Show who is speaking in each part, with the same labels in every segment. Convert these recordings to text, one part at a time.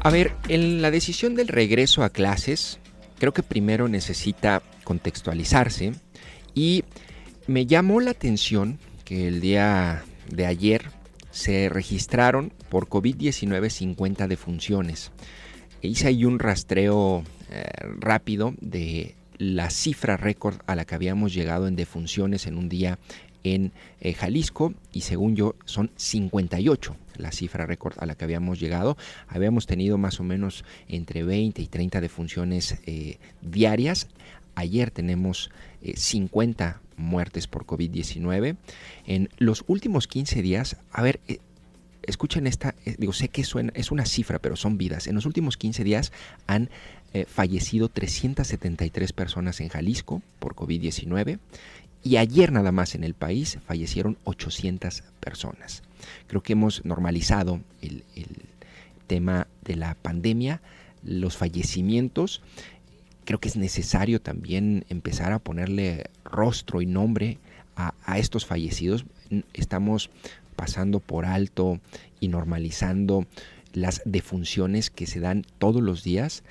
Speaker 1: A ver, en la decisión del regreso a clases, creo que primero necesita contextualizarse y me llamó la atención que el día de ayer se registraron por COVID-19 50 defunciones. Hice ahí un rastreo rápido de la cifra récord a la que habíamos llegado en defunciones en un día en Jalisco, y según yo son 58 la cifra récord a la que habíamos llegado. Habíamos tenido más o menos entre 20 y 30 defunciones diarias. Ayer tenemos 50 muertes por COVID-19. En los últimos 15 días, a ver, escuchen esta, sé que es una cifra, pero son vidas. En los últimos 15 días han fallecido 373 personas en Jalisco por COVID-19. Y ayer nada más en el país fallecieron 800 personas. Creo que hemos normalizado el tema de la pandemia, los fallecimientos. Creo que es necesario también empezar a ponerle rostro y nombre a estos fallecidos. Estamos pasando por alto y normalizando las defunciones que se dan todos los días.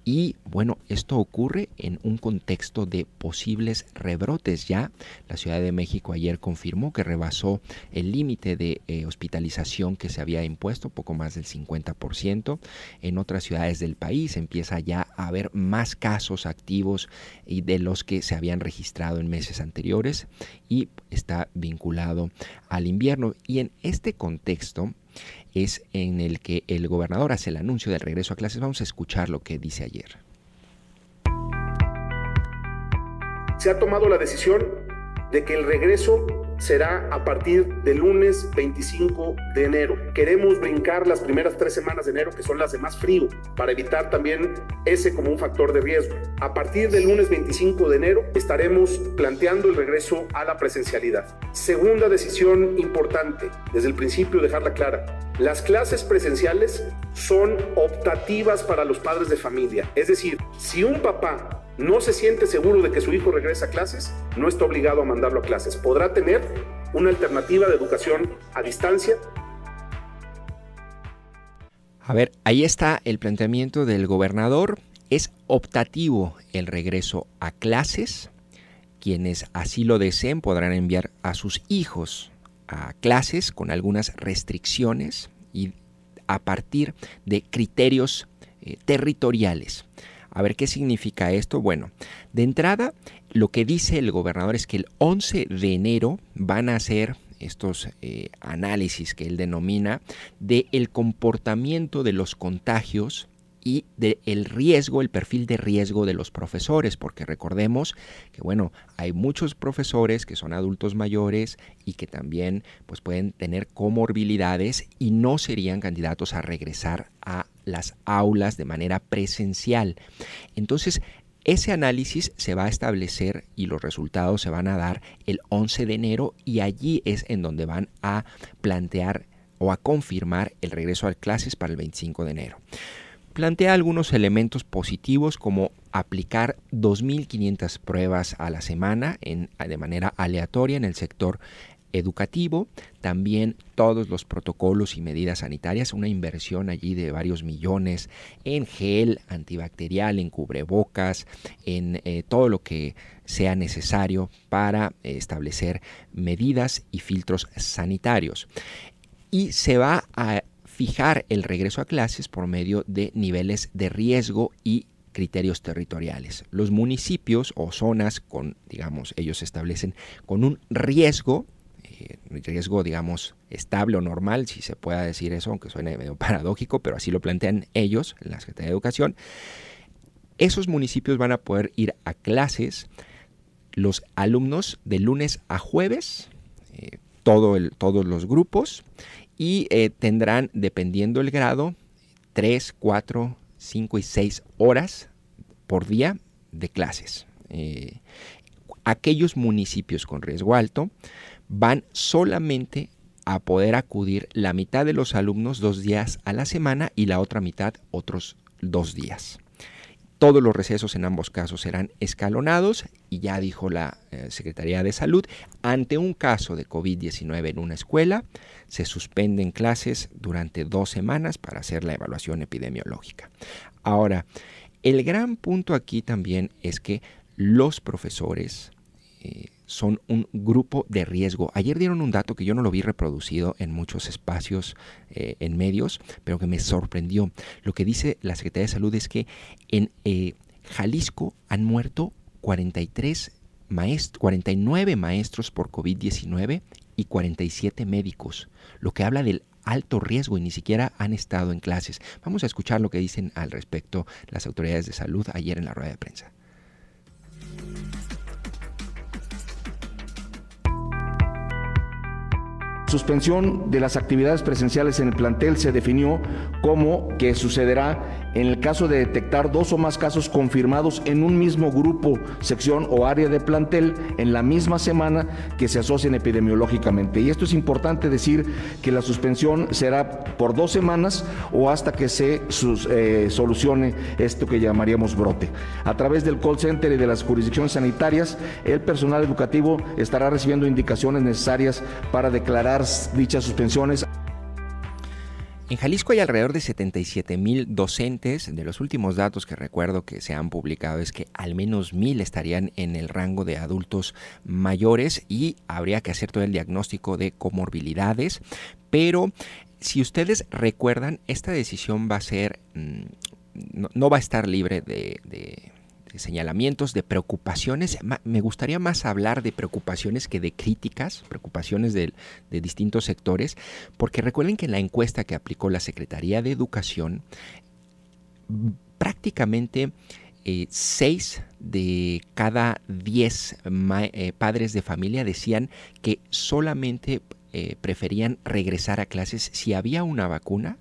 Speaker 1: Y bueno, esto ocurre en un contexto de posibles rebrotes. Ya la Ciudad de México ayer confirmó que rebasó el límite de hospitalización que se había impuesto, poco más del 50%. En otras ciudades del país empieza ya a haber más casos activos y de los que se habían registrado en meses anteriores, y está vinculado al invierno. Y en este contexto es en el que el gobernador hace el anuncio del regreso a clases. Vamos a escuchar lo que dice ayer.
Speaker 2: Se ha tomado la decisión de que el regreso será a partir del lunes 25 de enero. Queremos brincar las primeras 3 semanas de enero, que son las de más frío, para evitar también ese como un factor de riesgo. A partir del lunes 25 de enero estaremos planteando el regreso a la presencialidad. Segunda decisión importante, desde el principio dejarla clara: las clases presenciales son optativas para los padres de familia. Es decir, si un papá no se siente seguro de que su hijo regrese a clases, no está obligado a mandarlo a clases. Podrá tener una alternativa de educación a distancia.
Speaker 1: A ver, ahí está el planteamiento del gobernador. Es optativo el regreso a clases. Quienes así lo deseen podrán enviar a sus hijos a clases con algunas restricciones y a partir de criterios territoriales. A ver, ¿qué significa esto? Bueno, de entrada, lo que dice el gobernador es que el 11 de enero van a hacer estos análisis que él denomina del comportamiento de los contagios y del riesgo, el perfil de riesgo de los profesores, porque recordemos que, bueno, hay muchos profesores que son adultos mayores y que también pues, pueden tener comorbilidades y no serían candidatos a regresar a las aulas de manera presencial. Entonces, ese análisis se va a establecer y los resultados se van a dar el 11 de enero y allí es en donde van a plantear o a confirmar el regreso a clases para el 25 de enero. Plantea algunos elementos positivos como aplicar 2.500 pruebas a la semana de manera aleatoria en el sector educativo, también todos los protocolos y medidas sanitarias, una inversión allí de varios millones en gel antibacterial, en cubrebocas, en todo lo que sea necesario para establecer medidas y filtros sanitarios. Y se va a fijar el regreso a clases por medio de niveles de riesgo y criterios territoriales. Los municipios o zonas con, digamos, ellos establecen con un riesgo, digamos, estable o normal, si se pueda decir eso, aunque suene medio paradójico, pero así lo plantean ellos en la Secretaría de Educación. Esos municipios van a poder ir a clases los alumnos de lunes a jueves, todos los grupos, y tendrán, dependiendo el grado, 3, 4, 5 y 6 horas por día de clases. Aquellos municipios con riesgo alto van solamente a poder acudir la mitad de los alumnos 2 días a la semana y la otra mitad otros 2 días. Todos los recesos en ambos casos serán escalonados y ya dijo la Secretaría de Salud, ante un caso de COVID-19 en una escuela, se suspenden clases durante 2 semanas para hacer la evaluación epidemiológica. Ahora, el gran punto aquí también es que los profesores son un grupo de riesgo. Ayer dieron un dato que yo no lo vi reproducido en muchos espacios en medios, pero que me sorprendió. Lo que dice la Secretaría de Salud es que en Jalisco han muerto 49 maestros por COVID-19 y 47 médicos, lo que habla del alto riesgo y ni siquiera han estado en clases. Vamos a escuchar lo que dicen al respecto las autoridades de salud ayer en la rueda de prensa.
Speaker 3: Suspensión de las actividades presenciales en el plantel se definió como que sucederá en el caso de detectar 2 o más casos confirmados en un mismo grupo, sección o área de plantel en la misma semana que se asocien epidemiológicamente. Y esto es importante decir que la suspensión será por 2 semanas o hasta que se solucione esto que llamaríamos brote. A través del call center y de las jurisdicciones sanitarias, el personal educativo estará recibiendo indicaciones necesarias para declarar dichas suspensiones.
Speaker 1: En Jalisco hay alrededor de 77,000 docentes. De los últimos datos que recuerdo que se han publicado es que al menos 1,000 estarían en el rango de adultos mayores y habría que hacer todo el diagnóstico de comorbilidades. Pero si ustedes recuerdan, esta decisión va a ser, no va a estar libre de señalamientos, de preocupaciones. Me gustaría más hablar de preocupaciones que de críticas, preocupaciones de distintos sectores, porque recuerden que en la encuesta que aplicó la Secretaría de Educación, prácticamente 6 de cada 10 padres de familia decían que solamente preferían regresar a clases si había una vacuna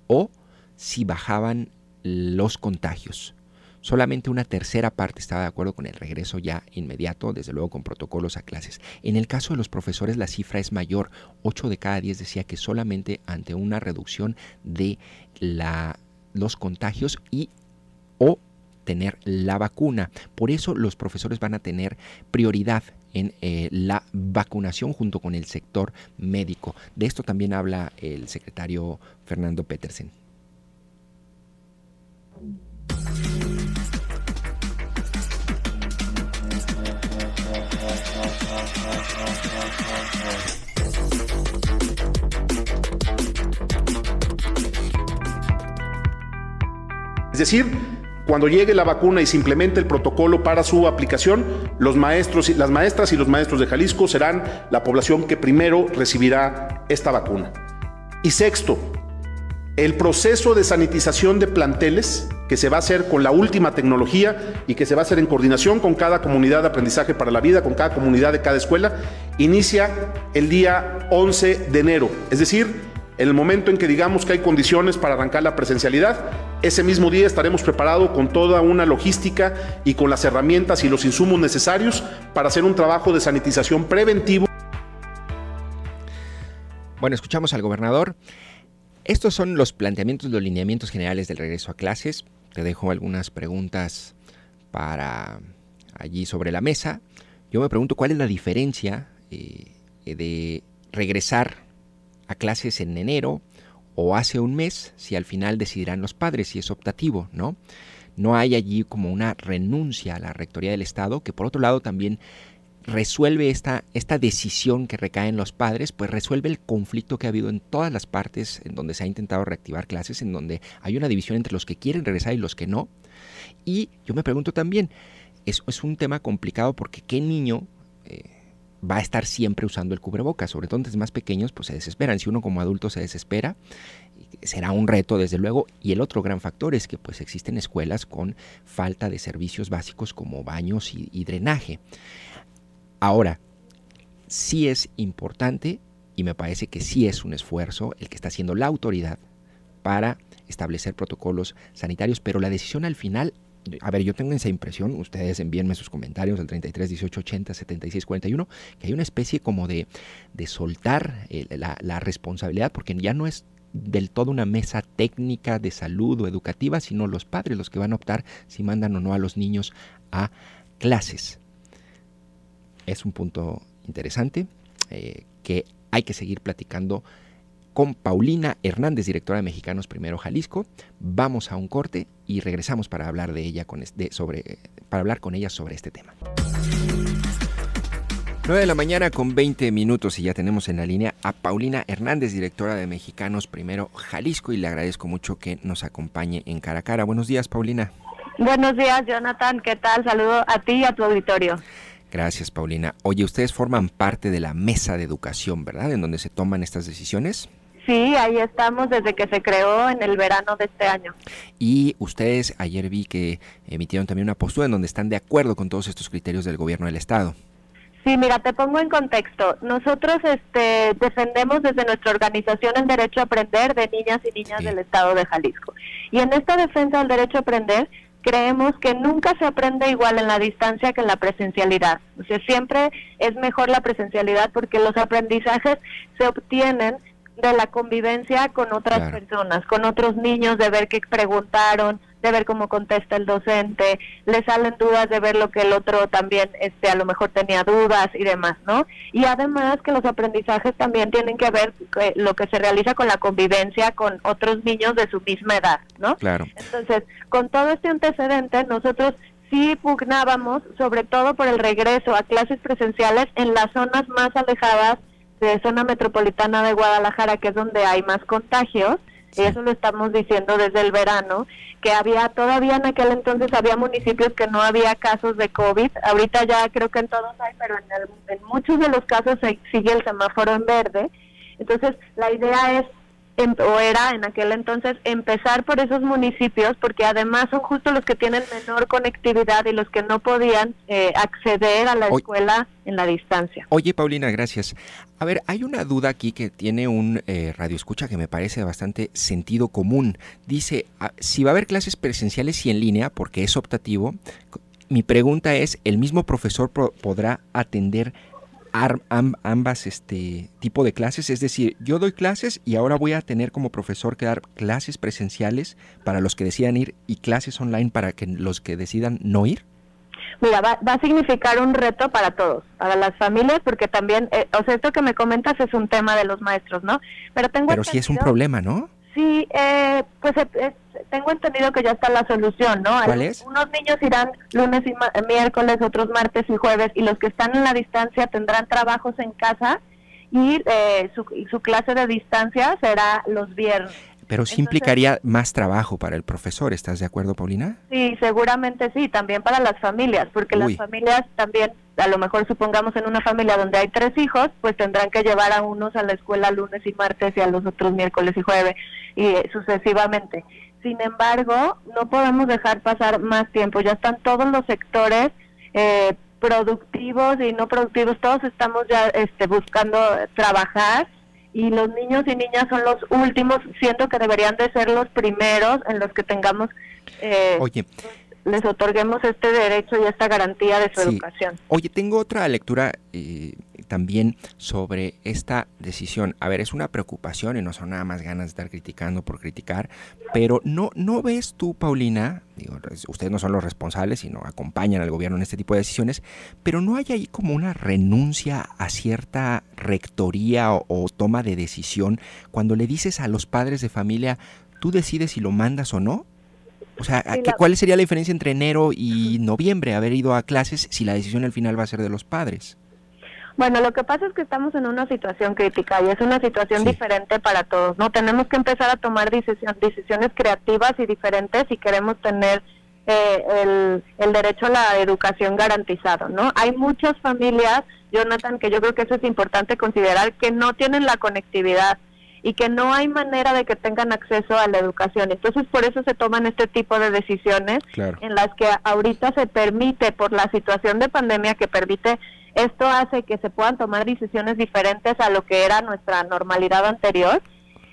Speaker 1: o si bajaban los contagios. Solamente una tercera parte estaba de acuerdo con el regreso ya inmediato, desde luego con protocolos a clases. En el caso de los profesores la cifra es mayor. 8 de cada 10 decía que solamente ante una reducción de los contagios o tener la vacuna. Por eso los profesores van a tener prioridad en la vacunación junto con el sector médico. De esto también habla el secretario Fernando Petersen.
Speaker 2: Es decir, cuando llegue la vacuna y se implemente el protocolo para su aplicación, los maestros, las maestras y los maestros de Jalisco serán la población que primero recibirá esta vacuna. Y sexto, el proceso de sanitización de planteles, que se va a hacer con la última tecnología y que se va a hacer en coordinación con cada comunidad de aprendizaje para la vida, con cada comunidad de cada escuela, inicia el día 11 de enero. Es decir, en el momento en que digamos que hay condiciones para arrancar la presencialidad, ese mismo día estaremos preparados con toda una logística y con las herramientas y los insumos necesarios para hacer un trabajo de sanitización preventivo.
Speaker 1: Bueno, escuchamos al gobernador. Estos son los planteamientos, los lineamientos generales del regreso a clases. Te dejo algunas preguntas para allí sobre la mesa. Yo me pregunto cuál es la diferencia de regresar a clases en enero o hace un mes, si al final decidirán los padres, si es optativo, ¿no? No hay allí como una renuncia a la Rectoría del Estado, que por otro lado también resuelve esta decisión que recae en los padres, pues resuelve el conflicto que ha habido en todas las partes en donde se ha intentado reactivar clases, en donde hay una división entre los que quieren regresar y los que no. Y yo me pregunto también, es un tema complicado porque ¿qué niño va a estar siempre usando el cubrebocas? Sobre todo entre más pequeños, pues se desesperan. Si uno como adulto se desespera, será un reto desde luego. Y el otro gran factor es que pues existen escuelas con falta de servicios básicos como baños y drenaje. Ahora, sí es importante y me parece que sí es un esfuerzo el que está haciendo la autoridad para establecer protocolos sanitarios, pero la decisión al final, a ver, yo tengo esa impresión, ustedes envíenme sus comentarios al 33 18 80 76 41, que hay una especie como de soltar la responsabilidad, porque ya no es del todo una mesa técnica de salud o educativa, sino los padres los que van a optar si mandan o no a los niños a clases. Es un punto interesante que hay que seguir platicando con Paulina Hernández, directora de Mexicanos Primero Jalisco. Vamos a un corte y regresamos para hablar de ella para hablar con ella sobre este tema. 9 de la mañana con 20 minutos y ya tenemos en la línea a Paulina Hernández, directora de Mexicanos Primero Jalisco, y le agradezco mucho que nos acompañe en Cara a Cara. Buenos días, Paulina.
Speaker 4: Buenos días, Jonathan. ¿Qué tal? Saludo a ti y a tu auditorio.
Speaker 1: Gracias, Paulina. Oye, ustedes forman parte de la mesa de educación, ¿verdad?, en donde se toman estas decisiones.
Speaker 4: Sí, ahí estamos desde que se creó en el verano de este año.
Speaker 1: Y ustedes, ayer vi que emitieron también una postura en donde están de acuerdo con todos estos criterios del gobierno del estado.
Speaker 4: Sí, mira, te pongo en contexto. Nosotros defendemos desde nuestra organización el derecho a aprender de niñas y niñas del estado de Jalisco. Y en esta defensa del derecho a aprender, creemos que nunca se aprende igual en la distancia que en la presencialidad. O sea, siempre es mejor la presencialidad porque los aprendizajes se obtienen de la convivencia con otras personas, con otros niños, de ver qué preguntaron, de ver cómo contesta el docente, le salen dudas de ver lo que el otro también a lo mejor tenía dudas y demás, ¿no? Y además que los aprendizajes también tienen que ver lo que se realiza con la convivencia con otros niños de su misma edad, ¿no?
Speaker 1: Claro.
Speaker 4: Entonces, con todo este antecedente, nosotros sí pugnábamos sobre todo por el regreso a clases presenciales en las zonas más alejadas de zona metropolitana de Guadalajara, que es donde hay más contagios. Y eso lo estamos diciendo desde el verano, que todavía en aquel entonces había municipios que no había casos de COVID. Ahorita ya creo que en todos hay, pero en muchos de los casos sigue el semáforo en verde. Entonces la idea es, era en aquel entonces, empezar por esos municipios, porque además son justo los que tienen menor conectividad y los que no podían acceder a la escuela en la distancia.
Speaker 1: Oye, Paulina, gracias. A ver, hay una duda aquí que tiene un radioescucha que me parece de bastante sentido común. Dice, si va a haber clases presenciales y en línea, porque es optativo, mi pregunta es, ¿el mismo profesor podrá atender ambas tipo de clases? Es decir, yo doy clases y ahora voy a tener como profesor que dar clases presenciales para los que decidan ir y clases online para que los que decidan no ir.
Speaker 4: Mira, va a significar un reto para todos, para las familias, porque también, esto que me comentas es un tema de los maestros, ¿no? Pero
Speaker 1: sí es un problema, ¿no?
Speaker 4: Sí, pues tengo entendido que ya está la solución, ¿no?
Speaker 1: ¿Cuál es?
Speaker 4: Unos niños irán lunes y miércoles, otros martes y jueves, y los que están en la distancia tendrán trabajos en casa y su clase de distancia será los viernes.
Speaker 1: Pero sí implicaría más trabajo para el profesor, ¿estás de acuerdo, Paulina?
Speaker 4: Sí, seguramente sí, también para las familias, porque las familias también, a lo mejor supongamos en una familia donde hay 3 hijos, pues tendrán que llevar a unos a la escuela lunes y martes y a los otros miércoles y jueves, y sucesivamente. Sin embargo, no podemos dejar pasar más tiempo, ya están todos los sectores productivos y no productivos, todos estamos ya buscando trabajar, y los niños y niñas son los últimos, siento que deberían de ser los primeros en los que tengamos, les otorguemos este derecho y esta garantía de su educación.
Speaker 1: Oye, tengo otra lectura también sobre esta decisión. A ver, es una preocupación y no son nada más ganas de estar criticando por criticar, pero ¿no ves tú, Paulina? Digo, ustedes no son los responsables, sino acompañan al gobierno en este tipo de decisiones, pero ¿no hay ahí como una renuncia a cierta rectoría o toma de decisión cuando le dices a los padres de familia, tú decides si lo mandas o no? O sea, ¿cuál sería la diferencia entre enero y noviembre, haber ido a clases, si la decisión al final va a ser de los padres?
Speaker 4: Bueno, lo que pasa es que estamos en una situación crítica y es una situación diferente para todos, ¿no? Tenemos que empezar a tomar decisiones creativas y diferentes si queremos tener el derecho a la educación garantizado, ¿no? Hay muchas familias, Jonathan, que yo creo que eso es importante considerar, que no tienen la conectividad y que no hay manera de que tengan acceso a la educación. Entonces, por eso se toman este tipo de decisiones en las que ahorita se permite, por la situación de pandemia que permite, esto hace que se puedan tomar decisiones diferentes a lo que era nuestra normalidad anterior.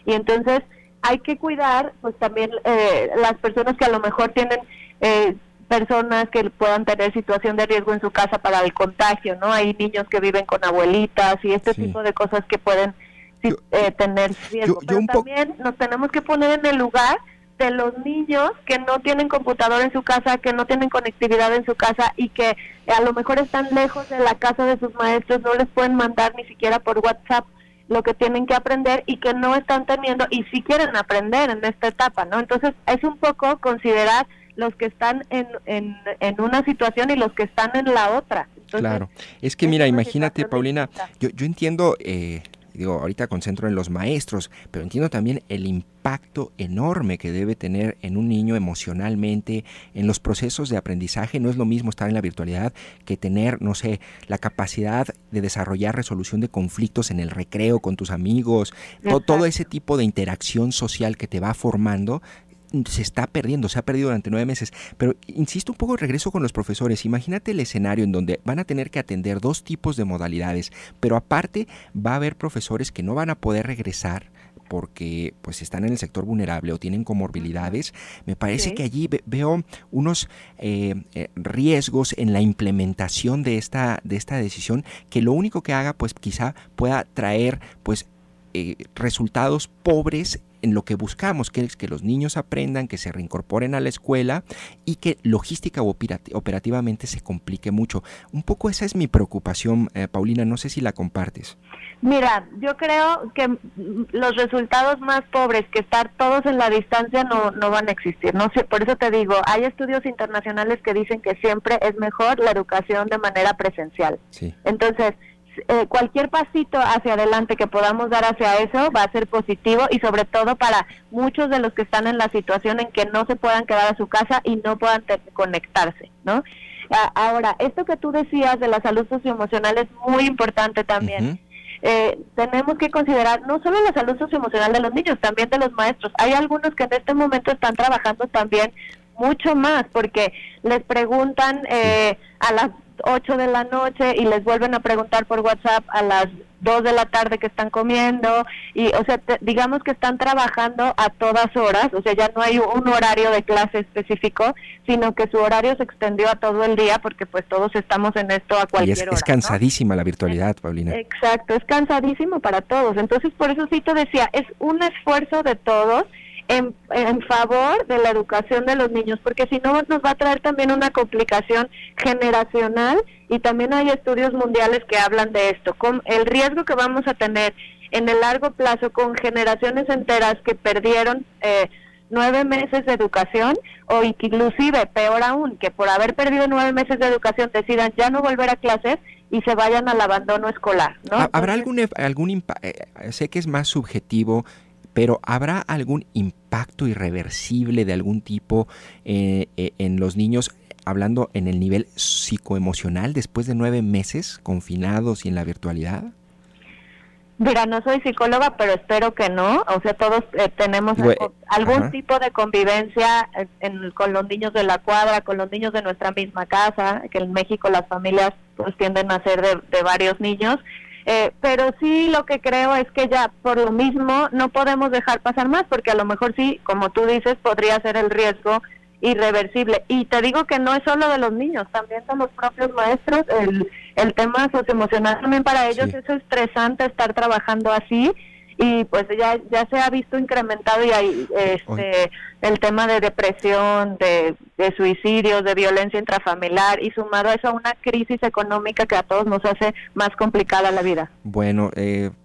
Speaker 4: Y entonces hay que cuidar, pues también las personas que a lo mejor tienen personas que puedan tener situación de riesgo en su casa para el contagio, ¿no? Hay niños que viven con abuelitas y este tipo de cosas que pueden tener riesgo. Pero también nos tenemos que poner en el lugar de los niños que no tienen computadora en su casa, que no tienen conectividad en su casa y que a lo mejor están lejos de la casa de sus maestros, no les pueden mandar ni siquiera por WhatsApp lo que tienen que aprender y que no están teniendo, y si quieren aprender en esta etapa, ¿no? Entonces es un poco considerar los que están en una situación y los que están en la otra. Entonces,
Speaker 1: claro, es que mira, imagínate, Paulina, yo entiendo, ahorita concentro en los maestros, pero entiendo también el impacto enorme que debe tener en un niño emocionalmente, en los procesos de aprendizaje. No es lo mismo estar en la virtualidad que tener, no sé, la capacidad de desarrollar resolución de conflictos en el recreo con tus amigos, todo ese tipo de interacción social que te va formando. Se está perdiendo, se ha perdido durante 9 meses. Pero insisto un poco, regreso con los profesores. Imagínate el escenario en donde van a tener que atender 2 tipos de modalidades, pero aparte va a haber profesores que no van a poder regresar porque pues están en el sector vulnerable o tienen comorbilidades. Me parece que allí veo unos riesgos en la implementación de esta decisión, que lo único que haga pues quizá pueda traer pues resultados pobres en lo que buscamos, que es que los niños aprendan, que se reincorporen a la escuela y que logística o operativamente se complique mucho. Un poco esa es mi preocupación, Paulina, no sé si la compartes.
Speaker 4: Mira, yo creo que los resultados más pobres que estar todos en la distancia no van a existir. No sé, por eso te digo, hay estudios internacionales que dicen que siempre es mejor la educación de manera presencial. Sí. Entonces, cualquier pasito hacia adelante que podamos dar hacia eso va a ser positivo, y sobre todo para muchos de los que están en la situación en que no se puedan quedar a su casa y no puedan conectarse, ¿no? Ahora, esto que tú decías de la salud socioemocional es muy importante también. Tenemos que considerar no solo la salud socioemocional de los niños, también de los maestros. Hay algunos que en este momento están trabajando también mucho más, porque les preguntan a las 8 de la noche y les vuelven a preguntar por WhatsApp a las 2 de la tarde que están comiendo, y o sea, digamos que están trabajando a todas horas, o sea, ya no hay un horario de clase específico, sino que su horario se extendió a todo el día, porque pues todos estamos en esto a cualquier hora.
Speaker 1: Es cansadísima, ¿no? La virtualidad, Paulina.
Speaker 4: Exacto, es cansadísimo para todos. Entonces, por eso sí te decía, es un esfuerzo de todos en favor de la educación de los niños, porque si no nos va a traer también una complicación generacional, y también hay estudios mundiales que hablan de esto, con el riesgo que vamos a tener en el largo plazo con generaciones enteras que perdieron 9 meses de educación, o inclusive, peor aún, que por haber perdido 9 meses de educación decidan ya no volver a clases y se vayan al abandono escolar, ¿no?
Speaker 1: ¿Habrá algún impacto? Sé que es más subjetivo, pero ¿habrá algún impacto irreversible de algún tipo en los niños, hablando en el nivel psicoemocional, después de 9 meses confinados y en la virtualidad?
Speaker 4: Mira, no soy psicóloga, pero espero que no. O sea, todos tenemos algún tipo de convivencia con los niños de la cuadra, con los niños de nuestra misma casa, que en México las familias pues tienden a ser de varios niños. Pero sí, lo que creo es que ya por lo mismo no podemos dejar pasar más, porque a lo mejor sí, como tú dices, podría ser el riesgo irreversible. Y te digo que no es solo de los niños, también son los propios maestros. El tema socioemocional también para ellos es estresante estar trabajando así, y pues ya se ha visto incrementado, y hay el tema de depresión, de suicidios, de violencia intrafamiliar, y sumado a eso a una crisis económica que a todos nos hace más complicada la vida.
Speaker 1: Bueno,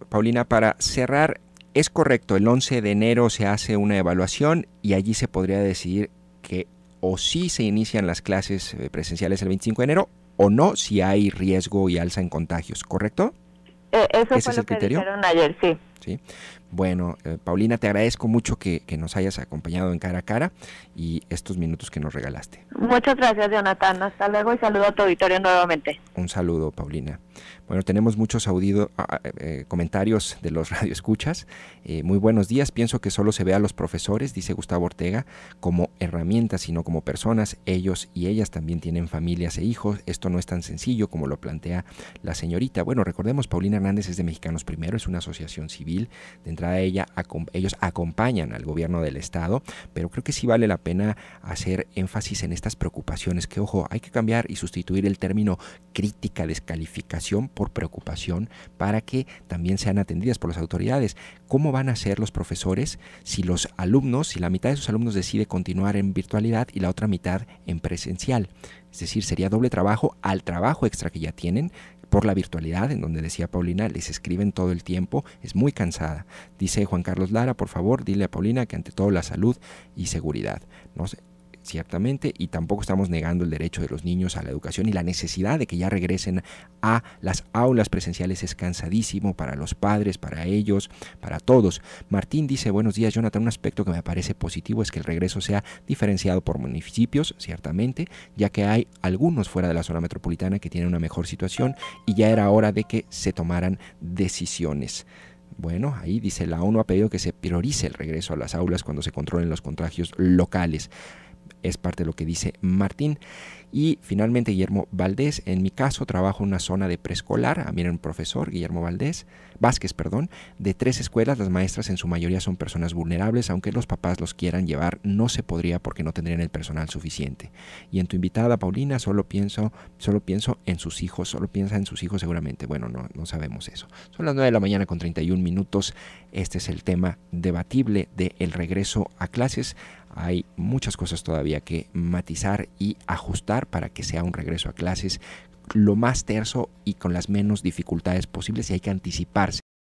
Speaker 1: Paulina, para cerrar, es correcto, el 11 de enero se hace una evaluación y allí se podría decidir que o sí se inician las clases presenciales el 25 de enero o no, si hay riesgo y alza en contagios, ¿correcto?
Speaker 4: Eso fue lo que dijeron ayer, sí.
Speaker 1: Sí. Bueno, Paulina, te agradezco mucho que nos hayas acompañado en Cara a Cara y estos minutos que nos regalaste.
Speaker 4: Muchas gracias, Jonathan. Hasta luego y saludo a tu auditorio nuevamente.
Speaker 1: Un saludo, Paulina. Bueno, tenemos muchos comentarios de los radioescuchas. Muy buenos días. Pienso que solo se ve a los profesores, dice Gustavo Ortega, como herramientas, sino como personas. Ellos y ellas también tienen familias e hijos. Esto no es tan sencillo como lo plantea la señorita. Bueno, recordemos, Paulina Hernández es de Mexicanos Primero, es una asociación civil civil. De entrada ellos acompañan al gobierno del estado, pero creo que sí vale la pena hacer énfasis en estas preocupaciones, que ojo, hay que cambiar y sustituir el término crítica, descalificación por preocupación, para que también sean atendidas por las autoridades. ¿Cómo van a ser los profesores si la mitad de sus alumnos decide continuar en virtualidad y la otra mitad en presencial? Es decir, sería doble trabajo al trabajo extra que ya tienen por la virtualidad, en donde decía Paulina, les escriben todo el tiempo, es muy cansada. Dice Juan Carlos Lara, por favor, dile a Paulina que ante todo la salud y seguridad. No sé, ciertamente, y tampoco estamos negando el derecho de los niños a la educación y la necesidad de que ya regresen a las aulas presenciales. Es cansadísimo para los padres, para ellos, para todos. Martín dice, buenos días, Jonathan, un aspecto que me parece positivo es que el regreso sea diferenciado por municipios, ciertamente, ya que hay algunos fuera de la zona metropolitana que tienen una mejor situación y ya era hora de que se tomaran decisiones. Bueno, ahí dice, la ONU ha pedido que se priorice el regreso a las aulas cuando se controlen los contagios locales. Es parte de lo que dice Martín. Y finalmente Guillermo Valdés, en mi caso trabajo en una zona de preescolar, miren, un profesor, Guillermo Vázquez, de 3 escuelas. Las maestras en su mayoría son personas vulnerables, aunque los papás los quieran llevar, no se podría porque no tendrían el personal suficiente. Y en tu invitada, Paulina, solo pienso en sus hijos, solo piensa en sus hijos seguramente. Bueno, no sabemos eso. Son las 9 de la mañana con 31 minutos. Este es el tema debatible del regreso a clases. Hay muchas cosas todavía que matizar y ajustar para que sea un regreso a clases lo más terso y con las menos dificultades posibles, y hay que anticiparse